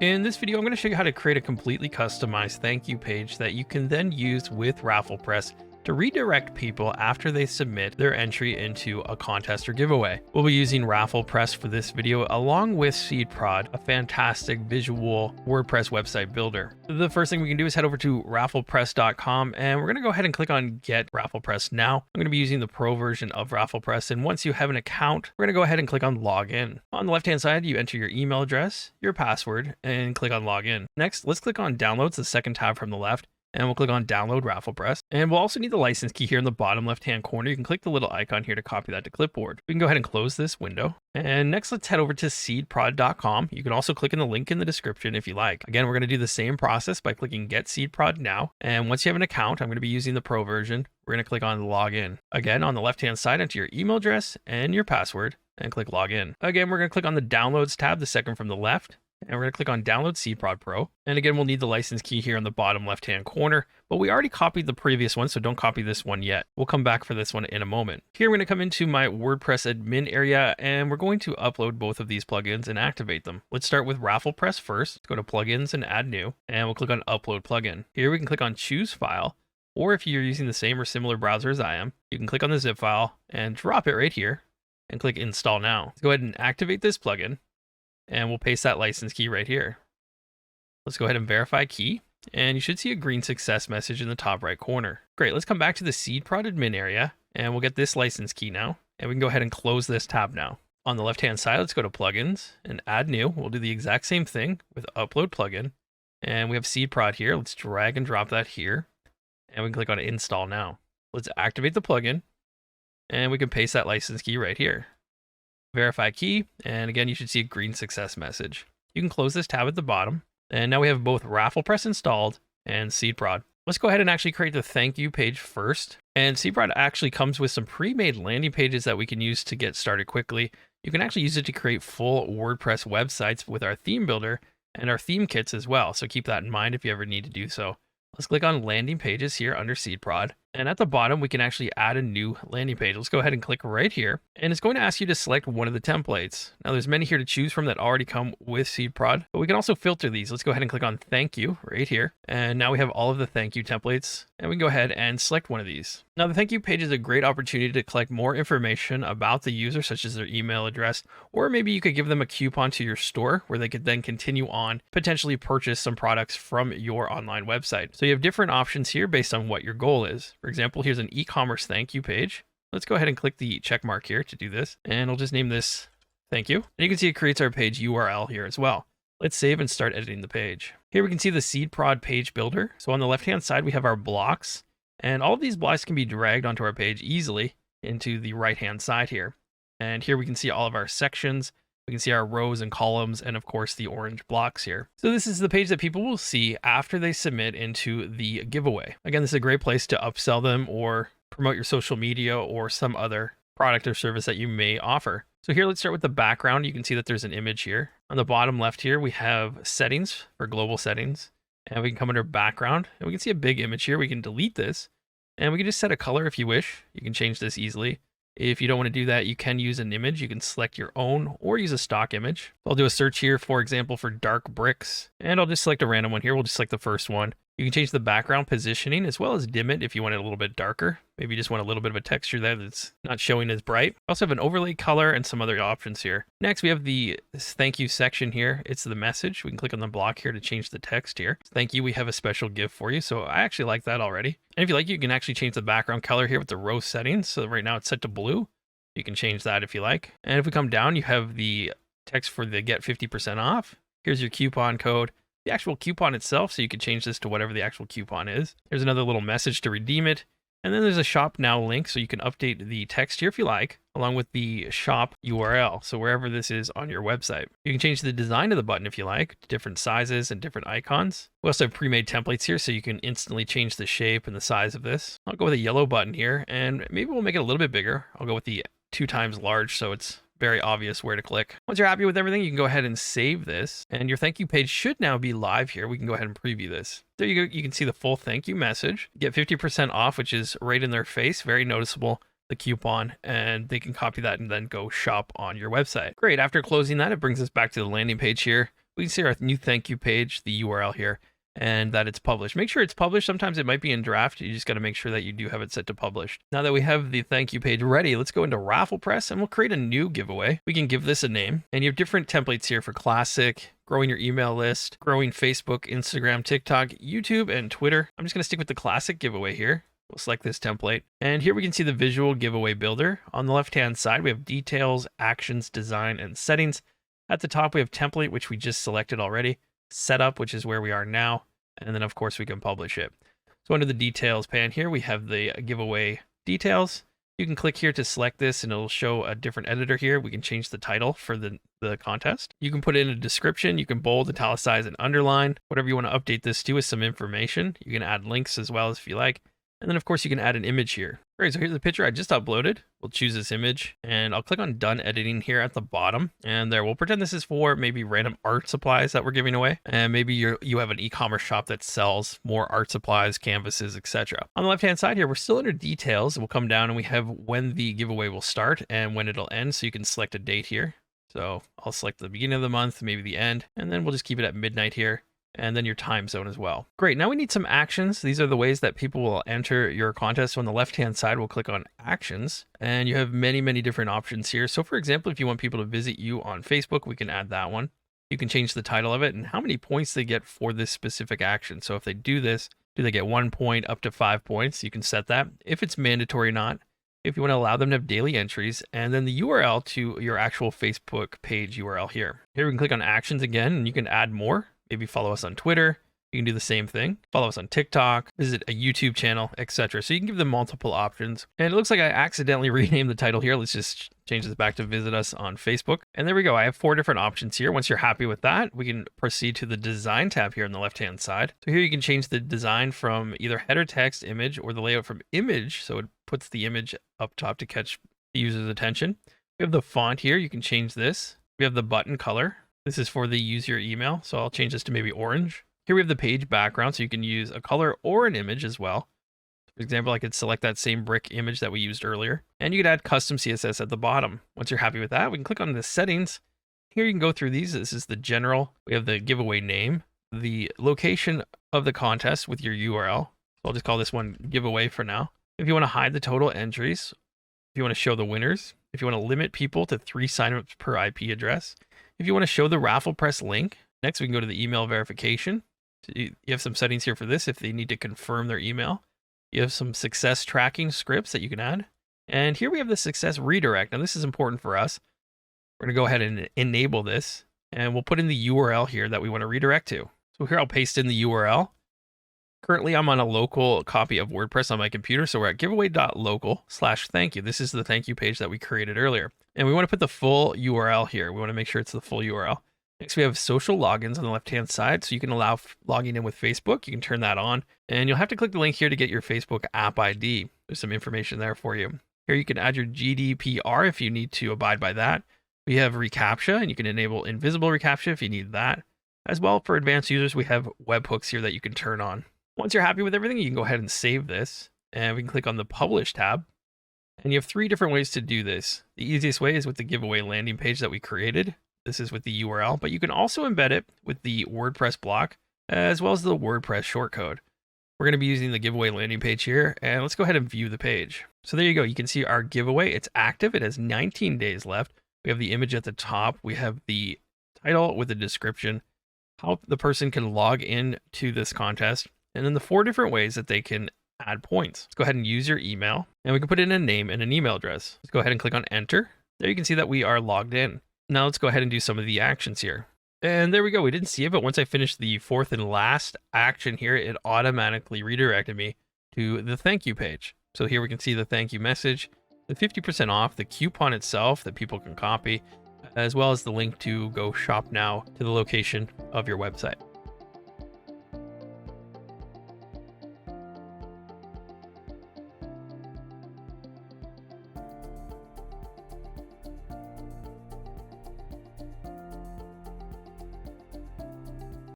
In this video, I'm going to show you how to create a completely customized thank you page that you can then use with RafflePress to redirect people after they submit their entry into a contest or giveaway. We'll be using RafflePress for this video along with SeedProd, a fantastic visual WordPress website builder. The first thing we can do is head over to rafflepress.com and we're going to go ahead and click on Get RafflePress Now. I'm going to be using the pro version of RafflePress, and once you have an account, we're going to go ahead and click on Login. On the left-hand side, you enter your email address, your password, and click on Login. Next, let's click on Downloads, the second tab from the left, and we'll click on Download RafflePress. And we'll also need the license key here in the bottom left-hand corner. You can click the little icon here to copy that to clipboard. We can go ahead and close this window. And next, let's head over to seedprod.com. You can also click in the link in the description if you like. Again, we're going to do the same process by clicking Get SeedProd Now. And once you have an account, I'm going to be using the pro version. We're going to click on Login. Again, on the left-hand side, enter your email address and your password and click Login. Again, we're going to click on the Downloads tab, the second from the left. And we're going to click on Download SeedProd Pro. And again, we'll need the license key here in the bottom left-hand corner, but we already copied the previous one, so don't copy this one yet. We'll come back for this one in a moment. Here, we're going to come into my WordPress admin area, and we're going to upload both of these plugins and activate them. Let's start with RafflePress first. Go to Plugins and Add New, and we'll click on Upload Plugin. Here, we can click on Choose File, or if you're using the same or similar browser as I am, you can click on the zip file and drop it right here and click Install Now. Let's go ahead and activate this plugin. And we'll paste that license key right here. Let's go ahead and verify key, and you should see a green success message in the top right corner. Great, let's come back to the SeedProd admin area, and we'll get this license key now, and we can go ahead and close this tab now. On the left-hand side, let's go to Plugins and Add New. We'll do the exact same thing with Upload Plugin, and we have SeedProd here. Let's drag and drop that here, and we can click on Install Now. Let's activate the plugin, and we can paste that license key right here. Verify key, and again, you should see a green success message. You can close this tab at the bottom, and now we have both RafflePress installed and SeedProd. Let's go ahead and actually create the thank you page first. And SeedProd actually comes with some pre-made landing pages that we can use to get started quickly. You can actually use it to create full WordPress websites with our theme builder and our theme kits as well. So keep that in mind if you ever need to do so. Let's click on landing pages here under SeedProd. And at the bottom, we can actually add a new landing page. Let's go ahead and click right here. And it's going to ask you to select one of the templates. Now there's many here to choose from that already come with SeedProd, but we can also filter these. Let's go ahead and click on thank you right here. And now we have all of the thank you templates, and we can go ahead and select one of these. Now the thank you page is a great opportunity to collect more information about the user, such as their email address, or maybe you could give them a coupon to your store where they could then continue on, potentially purchase some products from your online website. So you have different options here based on what your goal is. For example, here's an e-commerce thank you page. Let's go ahead and click the check mark here to do this, and I'll just name this thank you. And you can see it creates our page URL here as well. Let's save and start editing the page. Here we can see the SeedProd page builder. So on the left-hand side, we have our blocks, and all of these blocks can be dragged onto our page easily into the right-hand side here. And here we can see all of our sections. We can see our rows and columns, and of course the orange blocks here. So this is the page that people will see after they submit into the giveaway. Again, this is a great place to upsell them or promote your social media or some other product or service that you may offer. So here, let's start with the background. You can see that there's an image here. On the bottom left here, we have settings for global settings, and we can come under background, and we can see a big image here. We can delete this, and we can just set a color if you wish. You can change this easily. If you don't want to do that, you can use an image. You can select your own or use a stock image. I'll do a search here, for example, for dark bricks, and I'll just select a random one here. We'll just select the first one. You can change the background positioning as well as dim it if you want it a little bit darker. Maybe you just want a little bit of a texture there that's not showing as bright. We also have an overlay color and some other options here. Next, we have the thank you section here. It's the message. We can click on the block here to change the text here. Thank you. We have a special gift for you. So I actually like that already. And if you like, you can actually change the background color here with the row settings. So right now it's set to blue. You can change that if you like. And if we come down, you have the text for the get 50% off. Here's your coupon code, the actual coupon itself, so you can change this to whatever the actual coupon is. There's another little message to redeem it. And then there's a shop now link, so you can update the text here if you like, along with the shop URL, so wherever this is on your website. You can change the design of the button if you like, to different sizes and different icons. We also have pre-made templates here, so you can instantly change the shape and the size of this. I'll go with a yellow button here, and maybe we'll make it a little bit bigger. I'll go with the 2 times large, so it's very obvious where to click. Once you're happy with everything, you can go ahead and save this, and your thank you page should now be live here. We can go ahead and preview this. There you go. You can see the full thank you message. Get 50% off, which is right in their face, very noticeable, the coupon, and they can copy that and then go shop on your website. Great. After closing that, it brings us back to the landing page here. We can see our new thank you page, the URL here, and that it's published. Make sure it's published. Sometimes it might be in draft. You just got to make sure that you do have it set to published. Now that we have the thank you page ready, let's go into RafflePress and we'll create a new giveaway. We can give this a name, and you have different templates here for classic, growing your email list, growing Facebook, Instagram, TikTok, YouTube, and Twitter. I'm just going to stick with the classic giveaway here. We'll select this template. And here we can see the visual giveaway builder. On the left-hand side, we have details, actions, design, and settings. At the top, we have template, which we just selected already. Setup, which is where we are now. And then, of course, we can publish it. So under the details pane here, we have the giveaway details. You can click here to select this and it'll show a different editor here. We can change the title for the contest. You can put in a description. You can bold, italicize, and underline. Whatever you want to update this to with some information. You can add links as well if you like. And then, of course, you can add an image here. All right, so here's the picture I just uploaded. We'll choose this image, and I'll click on Done Editing here at the bottom. And there, we'll pretend this is for maybe random art supplies that we're giving away. And maybe you have an e-commerce shop that sells more art supplies, canvases, etc. On the left-hand side here, we're still under details. We'll come down and we have when the giveaway will start and when it'll end. So you can select a date here. So I'll select the beginning of the month, maybe the end, and then we'll just keep it at midnight here. And then your time zone as well. Great, now we need some actions. These are the ways that people will enter your contest. So on the left-hand side, we'll click on actions, and you have many, many different options here. So for example, if you want people to visit you on Facebook, we can add that one. You can change the title of it and how many points they get for this specific action. So if they do this, do they get 1 point up to 5 points? You can set that. If it's mandatory or not, if you want to allow them to have daily entries, and then the URL to your actual Facebook page URL here. Here we can click on actions again, and you can add more. Maybe follow us on Twitter. You can do the same thing. Follow us on TikTok, visit a YouTube channel, etc. So you can give them multiple options. And it looks like I accidentally renamed the title here. Let's just change this back to visit us on Facebook. And there we go. I have 4 different options here. Once you're happy with that, we can proceed to the design tab here on the left-hand side. So here you can change the design from either header text, image, or the layout from image. So it puts the image up top to catch the user's attention. We have the font here. You can change this. We have the button color. This is for the use your email, so I'll change this to maybe orange. Here we have the page background, so you can use a color or an image as well. For example, I could select that same brick image that we used earlier, and you could add custom CSS at the bottom. Once you're happy with that, we can click on the settings. Here you can go through these. This is the general. We have the giveaway name, the location of the contest with your URL. So I'll just call this one giveaway for now. If you want to hide the total entries, if you want to show the winners, if you want to limit people to 3 signups per IP address, if you want to show the RafflePress link, next we can go to the email verification. So you have some settings here for this if they need to confirm their email. You have some success tracking scripts that you can add. And here we have the success redirect. Now this is important for us. We're going to go ahead and enable this, and we'll put in the URL here that we want to redirect to. So here I'll paste in the URL. Currently, I'm on a local copy of WordPress on my computer, so we're at giveaway.local/thank you. This is the thank you page that we created earlier. And we want to put the full URL here. We want to make sure it's the full URL. Next, we have social logins on the left-hand side, so you can allow logging in with Facebook. You can turn that on, and you'll have to click the link here to get your Facebook app ID. There's some information there for you. Here you can add your GDPR if you need to abide by that. We have reCAPTCHA, and you can enable invisible reCAPTCHA if you need that. As well, for advanced users, we have webhooks here that you can turn on. Once you're happy with everything, you can go ahead and save this, and we can click on the Publish tab. And you have 3 different ways to do this. The easiest way is with the giveaway landing page that we created. This is with the URL, but you can also embed it with the WordPress block, as well as the WordPress shortcode. We're going to be using the giveaway landing page here, and let's go ahead and view the page. So there you go. You can see our giveaway. It's active. It has 19 days left. We have the image at the top. We have the title with the description, how the person can log in to this contest, and then the 4 different ways that they can add points. Let's go ahead and use your email, and we can put in a name and an email address. Let's go ahead and click on enter. There you can see that we are logged in. Now let's go ahead and do some of the actions here. And there we go. We didn't see it, but once I finished the 4th and last action here, it automatically redirected me to the thank you page. So here we can see the thank you message, the 50% off, the coupon itself that people can copy, as well as the link to go shop now to the location of your website.